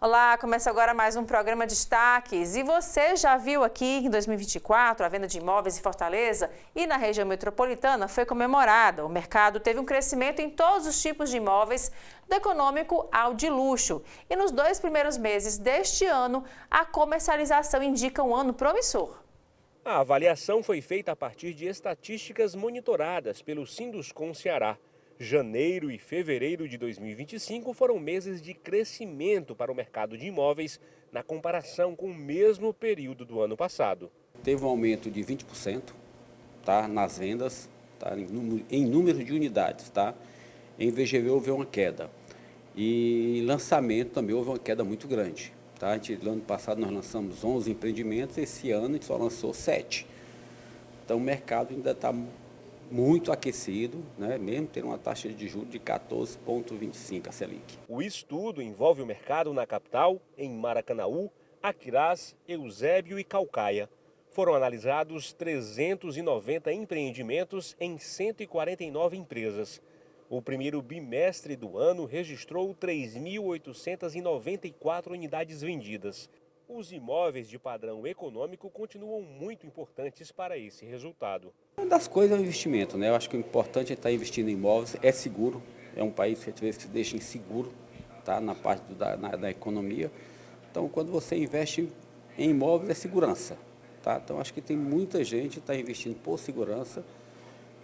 Olá, começa agora mais um programa Destaques. E você já viu aqui em 2024 a venda de imóveis em Fortaleza e na região metropolitana foi comemorada. O mercado teve um crescimento em todos os tipos de imóveis, do econômico ao de luxo. E nos 2 primeiros meses deste ano, a comercialização indica um ano promissor. A avaliação foi feita a partir de estatísticas monitoradas pelo Sinduscon Ceará. Janeiro e fevereiro de 2025 foram meses de crescimento para o mercado de imóveis na comparação com o mesmo período do ano passado. Teve um aumento de 20%, tá, nas vendas, tá, em número de unidades. Tá? Em VGV houve uma queda. E em lançamento também houve uma queda muito grande. Tá? No ano passado nós lançamos 11 empreendimentos, esse ano a gente só lançou 7. Então o mercado ainda está muito aquecido, né? Mesmo tendo uma taxa de juros de 14,25 a Selic. O estudo envolve o mercado na capital, em Maracanaú, Aquirás, Eusébio e Caucaia. Foram analisados 390 empreendimentos em 149 empresas. O primeiro bimestre do ano registrou 3.894 unidades vendidas. Os imóveis de padrão econômico continuam muito importantes para esse resultado. Uma das coisas é o investimento, né? Eu acho que o importante é estar investindo em imóveis, é seguro, é um país que às vezes se deixa inseguro, tá? Na parte da economia. Então, quando você investe em imóveis, é segurança, tá? Então, acho que tem muita gente que está investindo por segurança,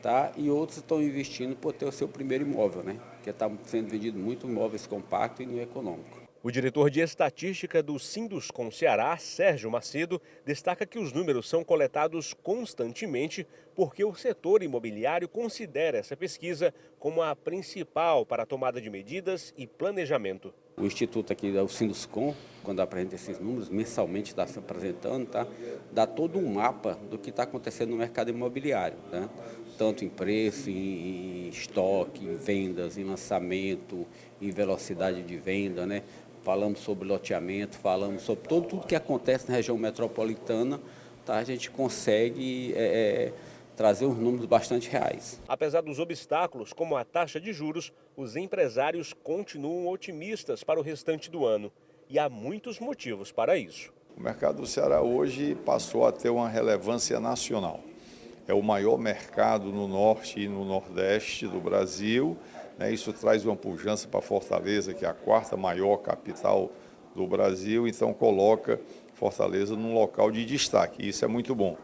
tá? E outros estão investindo por ter o seu primeiro imóvel, né? Porque está sendo vendido muito imóveis compactos e não econômico. O diretor de estatística do Sinduscon Ceará, Sérgio Macedo, destaca que os números são coletados constantemente porque o setor imobiliário considera essa pesquisa como a principal para a tomada de medidas e planejamento. O instituto aqui, o Sinduscon, quando apresenta esses números, mensalmente está se apresentando, tá? Dá todo um mapa do que está acontecendo no mercado imobiliário, né? Tanto em preço, em estoque, em vendas, em lançamento, em velocidade de venda, né? Falamos sobre loteamento, falamos sobre tudo que acontece na região metropolitana, tá? A gente consegue trazer uns números bastante reais. Apesar dos obstáculos, como a taxa de juros, os empresários continuam otimistas para o restante do ano. E há muitos motivos para isso. O mercado do Ceará hoje passou a ter uma relevância nacional. É o maior mercado no norte e no nordeste do Brasil. Isso traz uma pujança para Fortaleza, que é a 4ª maior capital do Brasil, então coloca Fortaleza num local de destaque, isso é muito bom.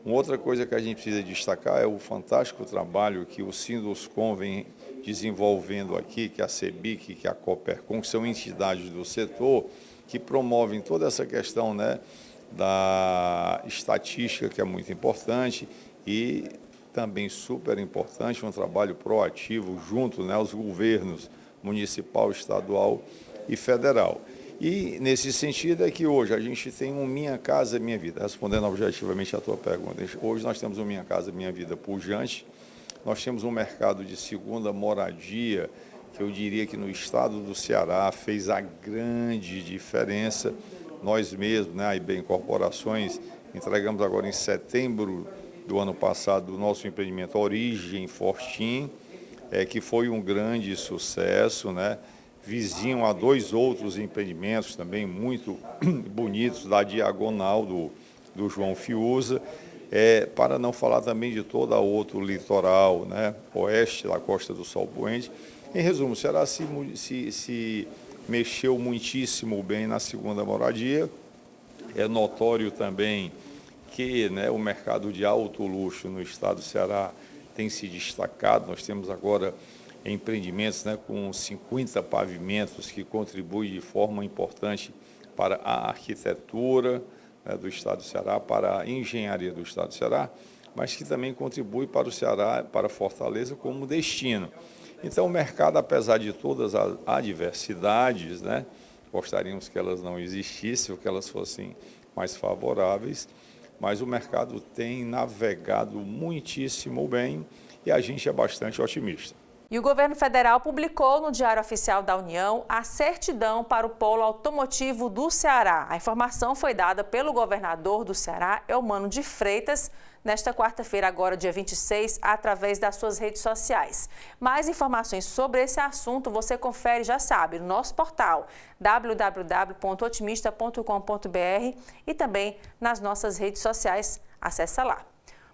Uma outra coisa que a gente precisa destacar é o fantástico trabalho que o Sinduscon vem desenvolvendo aqui, que a CEBIC, que a Coopercon, que são entidades do setor, que promovem toda essa questão, né, da estatística, que é muito importante, e também super importante, um trabalho proativo junto, né, aos governos municipal, estadual e federal. E nesse sentido é que hoje a gente tem um Minha Casa Minha Vida, respondendo objetivamente à tua pergunta. Hoje nós temos um Minha Casa Minha Vida pujante, nós temos um mercado de segunda moradia, que eu diria que no estado do Ceará fez a grande diferença. Nós mesmos, né, a IB Incorporações, entregamos agora em setembro do ano passado o nosso empreendimento Origem Fortim, que foi um grande sucesso, né? Vizinho a 2 outros empreendimentos também muito bonitos da diagonal do João Fiuza, para não falar também de todo o outro litoral, né? Oeste da Costa do Sol Poente. Em resumo, o Ceará se mexeu muitíssimo bem na segunda moradia. É notório também que, né, o mercado de alto luxo no estado do Ceará tem se destacado. Nós temos agora empreendimentos, né, com 50 pavimentos que contribuem de forma importante para a arquitetura, né, do estado do Ceará, para a engenharia do estado do Ceará, mas que também contribui para o Ceará, para Fortaleza como destino. Então o mercado, apesar de todas as adversidades, né, gostaríamos que elas não existissem ou que elas fossem mais favoráveis, mas o mercado tem navegado muitíssimo bem e a gente é bastante otimista. E o governo federal publicou no Diário Oficial da União a certidão para o polo automotivo do Ceará. A informação foi dada pelo governador do Ceará, Eumano de Freitas, nesta quarta-feira, agora dia 26, através das suas redes sociais. Mais informações sobre esse assunto você confere, já sabe, no nosso portal www.otimista.com.br e também nas nossas redes sociais. Acesse lá.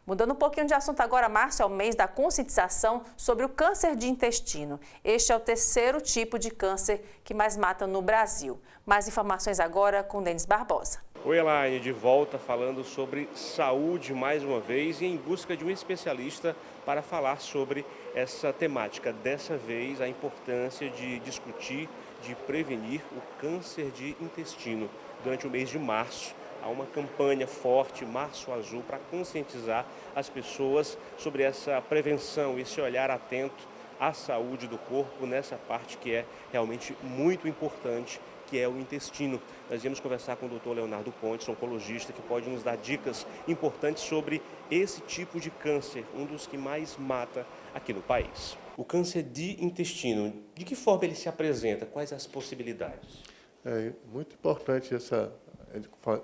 Mudando um pouquinho de assunto agora, março é o mês da conscientização sobre o câncer de intestino. Este é o terceiro tipo de câncer que mais mata no Brasil. Mais informações agora com Denis Barbosa. Oi, Elaine, de volta falando sobre saúde mais uma vez e em busca de um especialista para falar sobre essa temática. Dessa vez, a importância de discutir, de prevenir o câncer de intestino. Durante o mês de março, há uma campanha forte, Março Azul, para conscientizar as pessoas sobre essa prevenção, esse olhar atento à saúde do corpo nessa parte que é realmente muito importante, que é o intestino. Nós viemos conversar com o Dr. Leonardo Pontes, oncologista, que pode nos dar dicas importantes sobre esse tipo de câncer, um dos que mais mata aqui no país. O câncer de intestino, de que forma ele se apresenta? Quais as possibilidades? É muito importante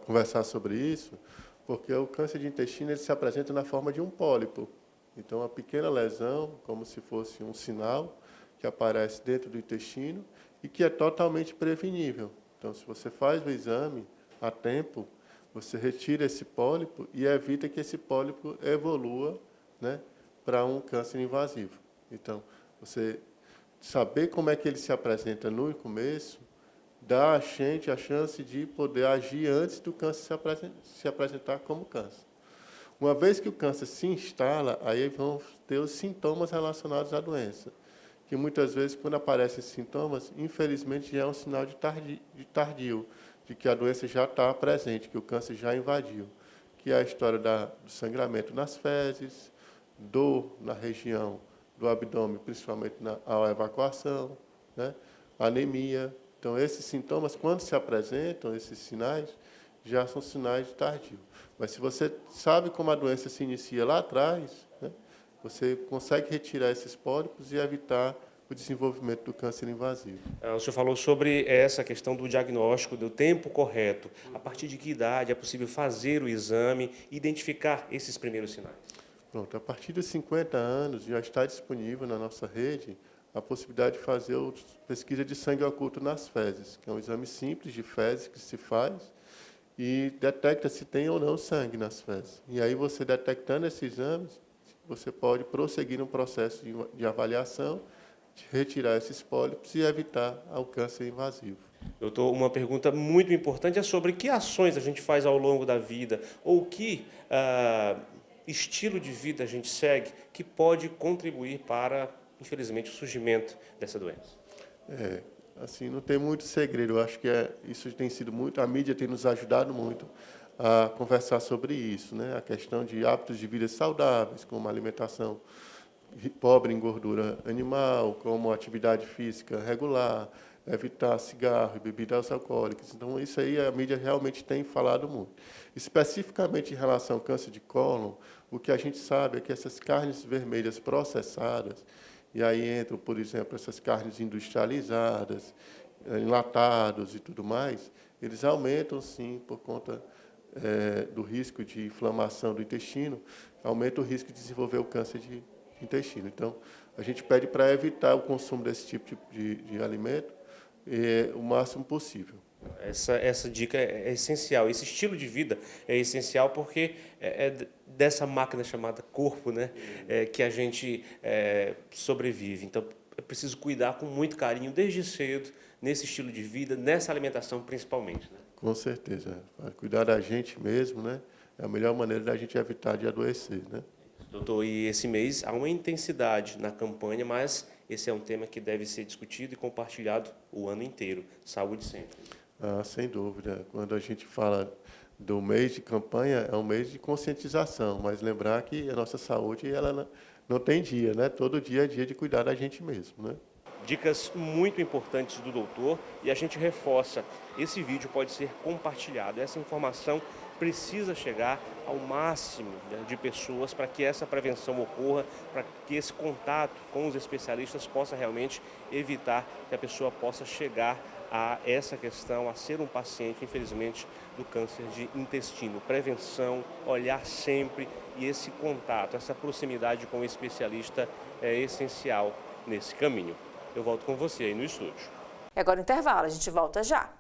conversar sobre isso, porque o câncer de intestino ele se apresenta na forma de um pólipo. Então, uma pequena lesão, como se fosse um sinal, que aparece dentro do intestino e que é totalmente prevenível. Então, se você faz o exame a tempo, você retira esse pólipo e evita que esse pólipo evolua, né, para um câncer invasivo. Então, você saber como é que ele se apresenta no começo, dá a gente a chance de poder agir antes do câncer se apresentar como câncer. Uma vez que o câncer se instala, aí vão ter os sintomas relacionados à doença, que muitas vezes, quando aparecem sintomas, infelizmente já é um sinal de tardio, de que a doença já está presente, que o câncer já invadiu, que é a história do sangramento nas fezes, dor na região do abdômen, principalmente à evacuação, né? Anemia. Então, esses sintomas, quando se apresentam, esses sinais, já são sinais de tardio. Mas se você sabe como a doença se inicia lá atrás, né, você consegue retirar esses pólipos e evitar o desenvolvimento do câncer invasivo. O senhor falou sobre essa questão do diagnóstico, do tempo correto. A partir de que idade é possível fazer o exame e identificar esses primeiros sinais? Pronto, a partir de 50 anos já está disponível na nossa rede a possibilidade de fazer a pesquisa de sangue oculto nas fezes, que é um exame simples de fezes que se faz e detecta se tem ou não sangue nas fezes. E aí, você detectando esses exames, você pode prosseguir no processo de avaliação, de retirar esses pólipos e evitar o câncer invasivo. Doutor, uma pergunta muito importante é sobre que ações a gente faz ao longo da vida ou que estilo de vida a gente segue que pode contribuir para, infelizmente, o surgimento dessa doença. Assim, não tem muito segredo. Eu acho que isso tem sido muito, a mídia tem nos ajudado muito a conversar sobre isso, né? A questão de hábitos de vida saudáveis, como alimentação pobre em gordura animal, como atividade física regular, evitar cigarro e bebidas alcoólicas. Então, isso aí a mídia realmente tem falado muito. Especificamente em relação ao câncer de cólon, o que a gente sabe é que essas carnes vermelhas processadas, e aí entram, por exemplo, essas carnes industrializadas, enlatados e tudo mais, eles aumentam, sim, por conta do risco de inflamação do intestino, aumenta o risco de desenvolver o câncer de intestino. Então, a gente pede para evitar o consumo desse tipo de alimento o máximo possível. Essa dica é essencial. Esse estilo de vida é essencial porque é dessa máquina chamada corpo, né, que a gente sobrevive. Então, é preciso cuidar com muito carinho desde cedo, nesse estilo de vida, nessa alimentação principalmente, né? Com certeza. Cuidar da gente mesmo, né, é a melhor maneira da gente evitar de adoecer, né? Doutor, e esse mês há uma intensidade na campanha, mas esse é um tema que deve ser discutido e compartilhado o ano inteiro. Saúde sempre. Sem dúvida. Quando a gente fala do mês de campanha, é um mês de conscientização, mas lembrar que a nossa saúde ela não tem dia, né? Todo dia é dia de cuidar da gente mesmo, né? Dicas muito importantes do doutor e a gente reforça. Esse vídeo pode ser compartilhado. Essa informação precisa chegar ao máximo, né, de pessoas para que essa prevenção ocorra, para que esse contato com os especialistas possa realmente evitar que a pessoa possa chegar a essa questão, a ser um paciente, infelizmente, do câncer de intestino. Prevenção, olhar sempre, e esse contato, essa proximidade com o especialista é essencial nesse caminho. Eu volto com você aí no estúdio. E agora o intervalo, a gente volta já.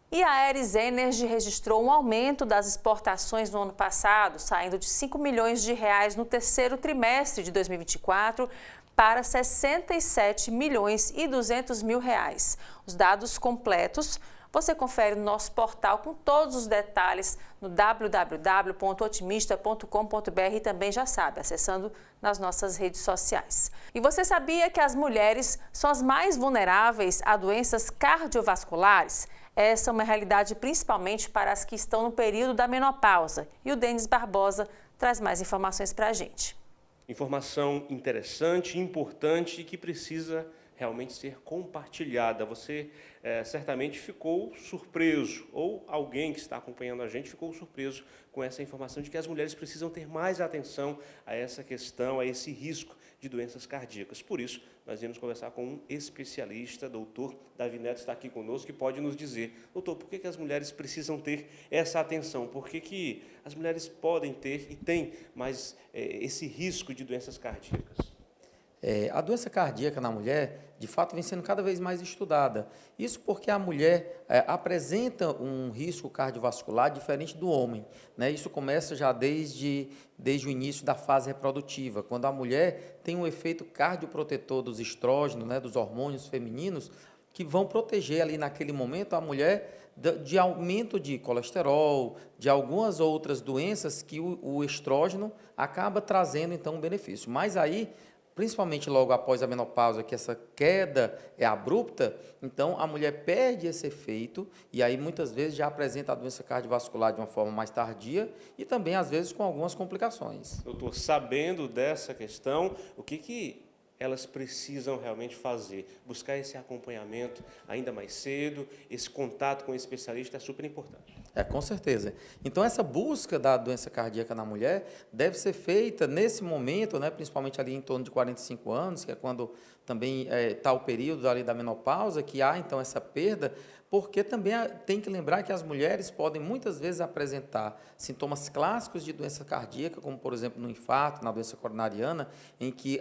E a Aeris Energy registrou um aumento das exportações no ano passado, saindo de 5 milhões de reais no terceiro trimestre de 2024 para 67 milhões e 200 mil reais. Os dados completos você confere no nosso portal com todos os detalhes no www.otimista.com.br e também já sabe, acessando nas nossas redes sociais. E você sabia que as mulheres são as mais vulneráveis a doenças cardiovasculares? Essa é uma realidade principalmente para as que estão no período da menopausa. E o Denis Barbosa traz mais informações para a gente. Informação interessante, importante e que precisa realmente ser compartilhada. Você certamente ficou surpreso, ou alguém que está acompanhando a gente ficou surpreso com essa informação de que as mulheres precisam ter mais atenção a essa questão, a esse risco de doenças cardíacas. Por isso, nós iremos conversar com um especialista, doutor Davi Neto está aqui conosco, que pode nos dizer, doutor, por que as mulheres precisam ter essa atenção? Por que as mulheres podem ter e têm mais esse risco de doenças cardíacas? A doença cardíaca na mulher, de fato, vem sendo cada vez mais estudada. Isso porque a mulher apresenta um risco cardiovascular diferente do homem, né? Isso começa já desde o início da fase reprodutiva, quando a mulher tem um efeito cardioprotetor dos estrógenos, né, dos hormônios femininos, que vão proteger ali naquele momento a mulher de aumento de colesterol, de algumas outras doenças que o estrógeno acaba trazendo, então, um benefício. Mas aí, principalmente logo após a menopausa, que essa queda é abrupta, então a mulher perde esse efeito e aí muitas vezes já apresenta a doença cardiovascular de uma forma mais tardia e também às vezes com algumas complicações. Doutor, sabendo dessa questão, o que elas precisam realmente fazer? Buscar esse acompanhamento ainda mais cedo, esse contato com o especialista é super importante. Com certeza. Então, essa busca da doença cardíaca na mulher deve ser feita nesse momento, né, principalmente ali em torno de 45 anos, que é quando também está o período ali da menopausa, que há, então, essa perda, porque também tem que lembrar que as mulheres podem muitas vezes apresentar sintomas clássicos de doença cardíaca, como, por exemplo, no infarto, na doença coronariana, em que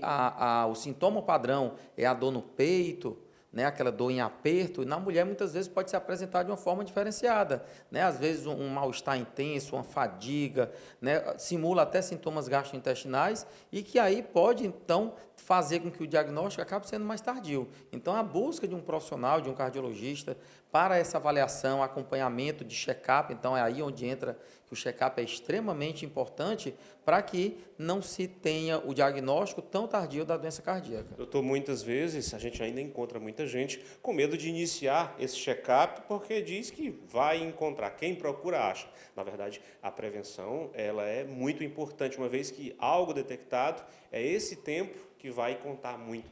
o sintoma padrão é a dor no peito, né, aquela dor em aperto, e na mulher muitas vezes pode se apresentar de uma forma diferenciada, né, às vezes um mal-estar intenso, uma fadiga, né, simula até sintomas gastrointestinais e que aí pode então fazer com que o diagnóstico acabe sendo mais tardio. Então a busca de um profissional, de um cardiologista para essa avaliação, acompanhamento de check-up, então é aí onde entra que o check-up é extremamente importante para que não se tenha o diagnóstico tão tardio da doença cardíaca. Doutor, muitas vezes a gente ainda encontra muita gente com medo de iniciar esse check-up porque diz que vai encontrar. Quem procura acha. Na verdade, a prevenção ela é muito importante, uma vez que algo detectado é esse tempo que vai contar muito.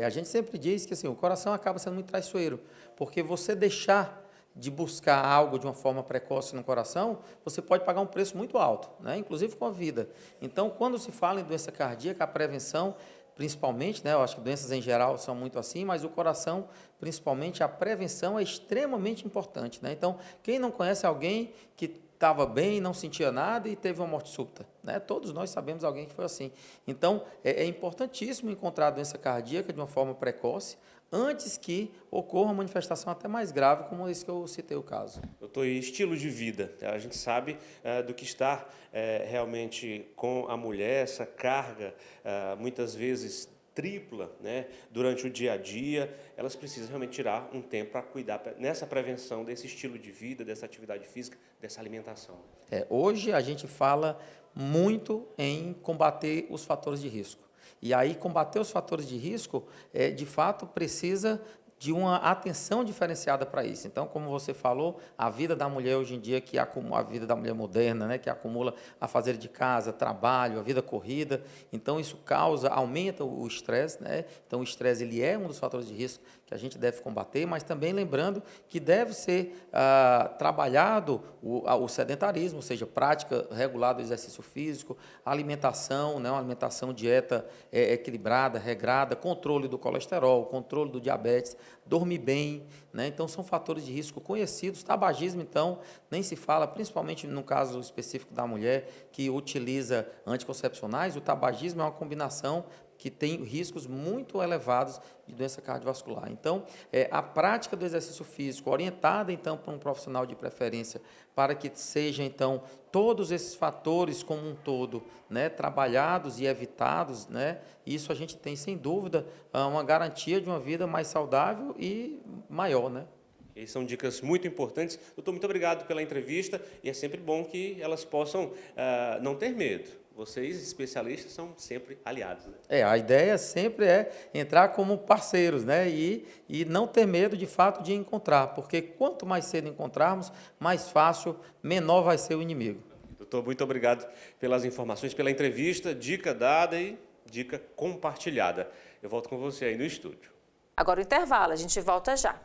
A gente sempre diz que assim, o coração acaba sendo muito traiçoeiro, porque você deixar de buscar algo de uma forma precoce no coração, você pode pagar um preço muito alto, né? Inclusive com a vida. Então, quando se fala em doença cardíaca, a prevenção, principalmente, né? Eu acho que doenças em geral são muito assim, mas o coração, principalmente, a prevenção é extremamente importante, né? Então, quem não conhece alguém que estava bem, não sentia nada e teve uma morte súbita, né? Todos nós sabemos alguém que foi assim. Então, é importantíssimo encontrar a doença cardíaca de uma forma precoce, antes que ocorra uma manifestação até mais grave, como esse que eu citei o caso. Doutor, e estilo de vida? A gente sabe do que está realmente com a mulher, essa carga, muitas vezes tripla, né, durante o dia a dia. Elas precisam realmente tirar um tempo para cuidar nessa prevenção desse estilo de vida, dessa atividade física, dessa alimentação. Hoje a gente fala muito em combater os fatores de risco. E aí, combater os fatores de risco, de fato, precisa de uma atenção diferenciada para isso. Então, como você falou, a vida da mulher hoje em dia, que acumula, a vida da mulher moderna, né, que acumula a fazer de casa, trabalho, a vida corrida, então isso aumenta o estresse, né? Então o estresse ele é um dos fatores de risco que a gente deve combater, mas também lembrando que deve ser trabalhado o sedentarismo, ou seja, prática regulada do exercício físico, alimentação, né, uma alimentação, dieta equilibrada, regrada, controle do colesterol, controle do diabetes, dormir bem, né? Então são fatores de risco conhecidos. Tabagismo, então, nem se fala, principalmente no caso específico da mulher que utiliza anticoncepcionais. O tabagismo é uma combinação que tem riscos muito elevados de doença cardiovascular. Então, a prática do exercício físico, orientada, então, por um profissional de preferência, para que seja, então, todos esses fatores como um todo, né, trabalhados e evitados, né, isso a gente tem, sem dúvida, uma garantia de uma vida mais saudável e maior, né? E são dicas muito importantes. Doutor, muito obrigado pela entrevista, e é sempre bom que elas possam não ter medo. Vocês, especialistas, são sempre aliados, né? A ideia sempre é entrar como parceiros, né? E não ter medo, de fato, de encontrar, porque quanto mais cedo encontrarmos, mais fácil, menor vai ser o inimigo. Doutor, muito obrigado pelas informações, pela entrevista, dica dada e dica compartilhada. Eu volto com você aí no estúdio. Agora o intervalo, a gente volta já.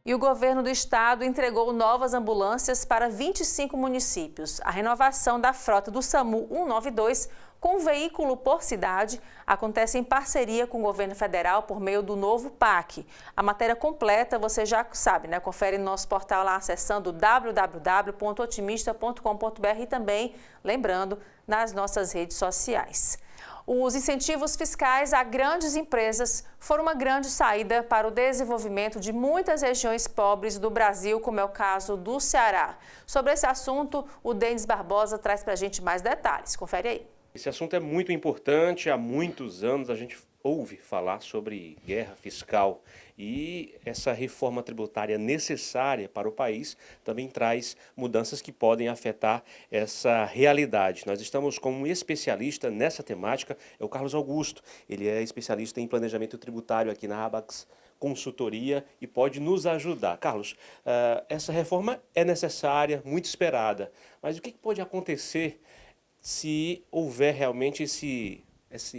E o governo do estado entregou novas ambulâncias para 25 municípios. A renovação da frota do SAMU 192, com veículo por cidade, acontece em parceria com o governo federal por meio do novo PAC. A matéria completa você já sabe, né? Confere no nosso portal lá acessando www.otimista.com.br e também, lembrando, nas nossas redes sociais. Os incentivos fiscais a grandes empresas foram uma grande saída para o desenvolvimento de muitas regiões pobres do Brasil, como é o caso do Ceará. Sobre esse assunto, o Denis Barbosa traz para a gente mais detalhes. Confere aí. Esse assunto é muito importante. Há muitos anos a gente ouve falar sobre guerra fiscal, e essa reforma tributária necessária para o país também traz mudanças que podem afetar essa realidade. Nós estamos com um especialista nessa temática, é o Carlos Augusto. Ele é especialista em planejamento tributário aqui na Abax Consultoria e pode nos ajudar. Carlos, essa reforma é necessária, muito esperada, mas o que pode acontecer se houver realmente esse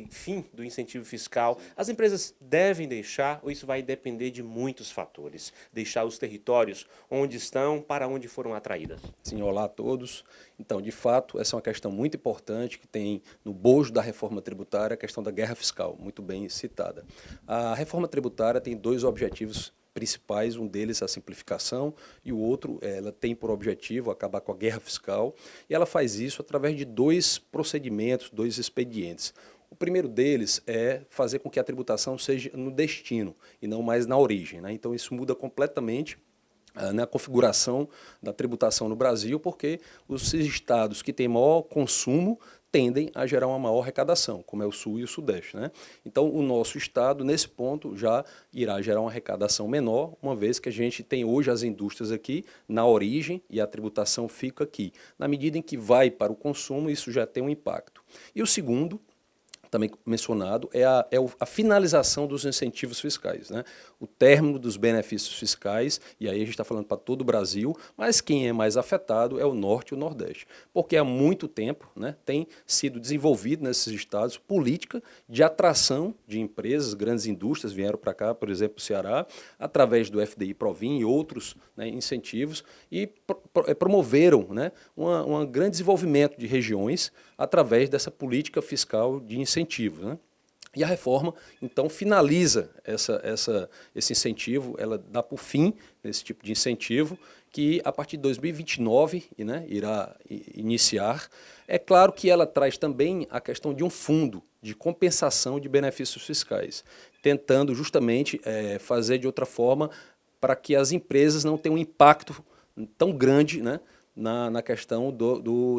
fim do incentivo fiscal? As empresas devem deixar, ou isso vai depender de muitos fatores? Deixar os territórios onde estão, para onde foram atraídas? Sim, olá a todos. Então, de fato, essa é uma questão muito importante que tem no bojo da reforma tributária, a questão da guerra fiscal, muito bem citada. A reforma tributária tem dois objetivos principais, um deles a simplificação e o outro, ela tem por objetivo acabar com a guerra fiscal, e ela faz isso através de dois procedimentos, dois expedientes. O primeiro deles é fazer com que a tributação seja no destino e não mais na origem, né? Então isso muda completamente na configuração da tributação no Brasil, porque os estados que têm maior consumo tendem a gerar uma maior arrecadação, como é o Sul e o Sudeste, né? Então, o nosso estado, nesse ponto, já irá gerar uma arrecadação menor, uma vez que a gente tem hoje as indústrias aqui na origem e a tributação fica aqui. Na medida em que vai para o consumo, isso já tem um impacto. E o segundo, também mencionado, é a finalização dos incentivos fiscais, né? O término dos benefícios fiscais, e aí a gente está falando para todo o Brasil, mas quem é mais afetado é o Norte e o Nordeste, porque há muito tempo, né, tem sido desenvolvido nesses estados política de atração de empresas, grandes indústrias vieram para cá, por exemplo, o Ceará, através do FDI Provin e outros, né, incentivos, e promoveram, né, um grande desenvolvimento de regiões através dessa política fiscal de incentivo, né? E a reforma, então, finaliza esse incentivo, ela dá por fim esse tipo de incentivo, que a partir de 2029, né, irá iniciar. É claro que ela traz também a questão de um fundo de compensação de benefícios fiscais, tentando justamente fazer de outra forma para que as empresas não tenham um impacto tão grande, né, na questão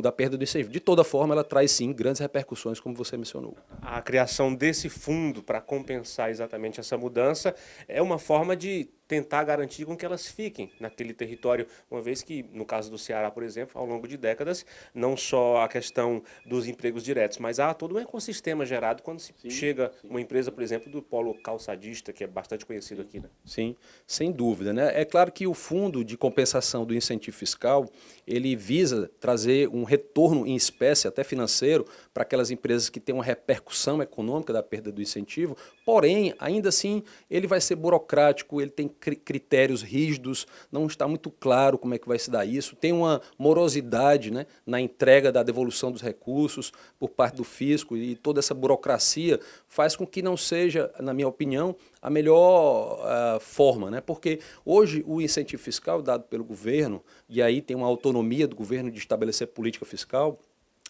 da perda do incentivo. De toda forma, ela traz, sim, grandes repercussões, como você mencionou. A criação desse fundo para compensar exatamente essa mudança é uma forma de tentar garantir com que elas fiquem naquele território, uma vez que, no caso do Ceará, por exemplo, ao longo de décadas, não só a questão dos empregos diretos, mas há todo um ecossistema gerado quando se chega uma empresa, por exemplo, do polo calçadista, que é bastante conhecido aqui, né? Sim, sem dúvida, né? É claro que o Fundo de Compensação do Incentivo Fiscal, ele visa trazer um retorno em espécie, até financeiro, para aquelas empresas que têm uma repercussão econômica da perda do incentivo, porém, ainda assim, ele vai ser burocrático, ele tem critérios rígidos, não está muito claro como é que vai se dar isso, tem uma morosidade, né, na entrega da devolução dos recursos por parte do fisco, e toda essa burocracia faz com que não seja, na minha opinião, a melhor forma, né? Porque hoje o incentivo fiscal dado pelo governo, e aí tem uma autonomia do governo de estabelecer política fiscal,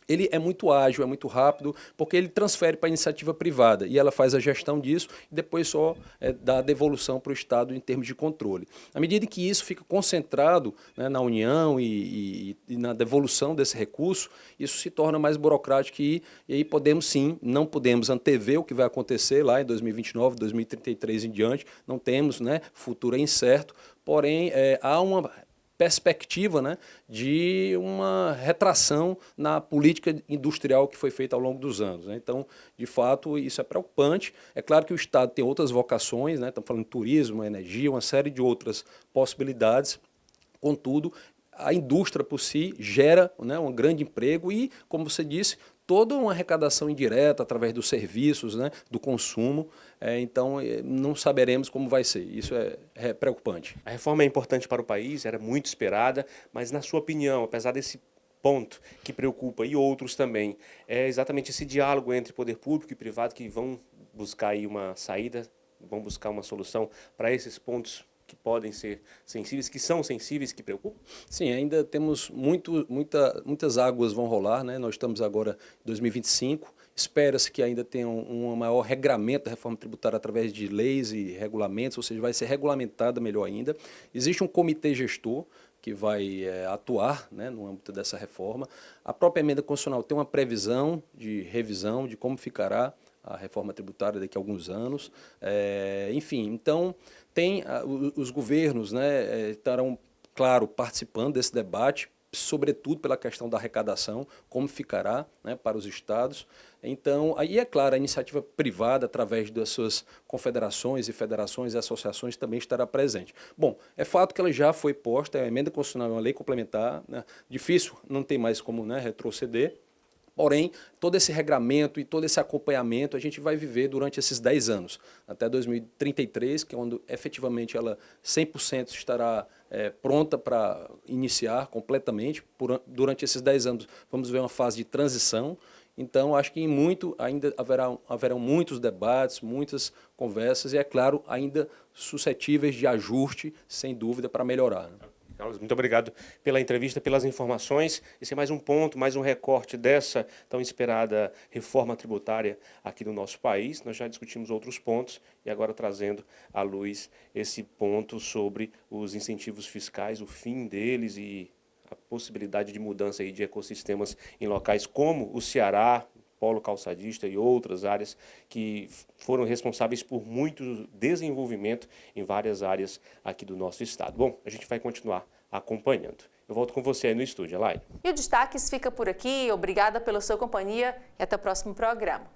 ele é muito ágil, é muito rápido, porque ele transfere para a iniciativa privada e ela faz a gestão disso e depois só dá a devolução para o Estado em termos de controle. À medida que isso fica concentrado, né, na União e na devolução desse recurso, isso se torna mais burocrático e aí podemos sim, não podemos antever o que vai acontecer lá em 2029, 2033 em diante, não temos, né, futuro é incerto, porém há uma perspectiva, né, de uma retração na política industrial que foi feita ao longo dos anos, né? Então, de fato, isso é preocupante. É claro que o Estado tem outras vocações, né? Estamos falando de turismo, energia, uma série de outras possibilidades. Contudo, a indústria por si gera, né, um grande emprego e, como você disse, toda uma arrecadação indireta através dos serviços, né, do consumo. Então, não saberemos como vai ser. Isso é preocupante. A reforma é importante para o país, era muito esperada, mas, na sua opinião, apesar desse ponto que preocupa e outros também, é exatamente esse diálogo entre poder público e privado que vão buscar aí uma saída, vão buscar uma solução para esses pontos que podem ser sensíveis, que são sensíveis, que preocupam? Sim, ainda temos muitas águas vão rolar, né? Nós estamos agora em 2025, espera-se que ainda tenha um maior regramento da reforma tributária através de leis e regulamentos, ou seja, vai ser regulamentada melhor ainda. Existe um comitê gestor que vai atuar, né, no âmbito dessa reforma. A própria emenda constitucional tem uma previsão de revisão de como ficará a reforma tributária daqui a alguns anos. Enfim, então, os governos, né, estarão, claro, participando desse debate, sobretudo pela questão da arrecadação, como ficará, né, para os estados. Então, aí é claro, a iniciativa privada, através das suas confederações e federações e associações, também estará presente. Bom, é fato que ela já foi posta, a emenda constitucional é uma lei complementar, né, difícil, não tem mais como, né, retroceder. Porém, todo esse regramento e todo esse acompanhamento a gente vai viver durante esses 10 anos, até 2033, que é quando efetivamente ela 100% estará pronta para iniciar completamente. Durante esses 10 anos vamos ver uma fase de transição. Então, acho que ainda haverão muitos debates, muitas conversas e, é claro, ainda suscetíveis de ajuste, sem dúvida, para melhorar, né? Carlos, muito obrigado pela entrevista, pelas informações. Esse é mais um ponto, mais um recorte dessa tão esperada reforma tributária aqui no nosso país. Nós já discutimos outros pontos e agora trazendo à luz esse ponto sobre os incentivos fiscais, o fim deles e a possibilidade de mudança aí de ecossistemas em locais como o Ceará, polo calçadista e outras áreas que foram responsáveis por muito desenvolvimento em várias áreas aqui do nosso estado. Bom, a gente vai continuar acompanhando. Eu volto com você aí no estúdio, Elaine. E o Destaques fica por aqui. Obrigada pela sua companhia e até o próximo programa.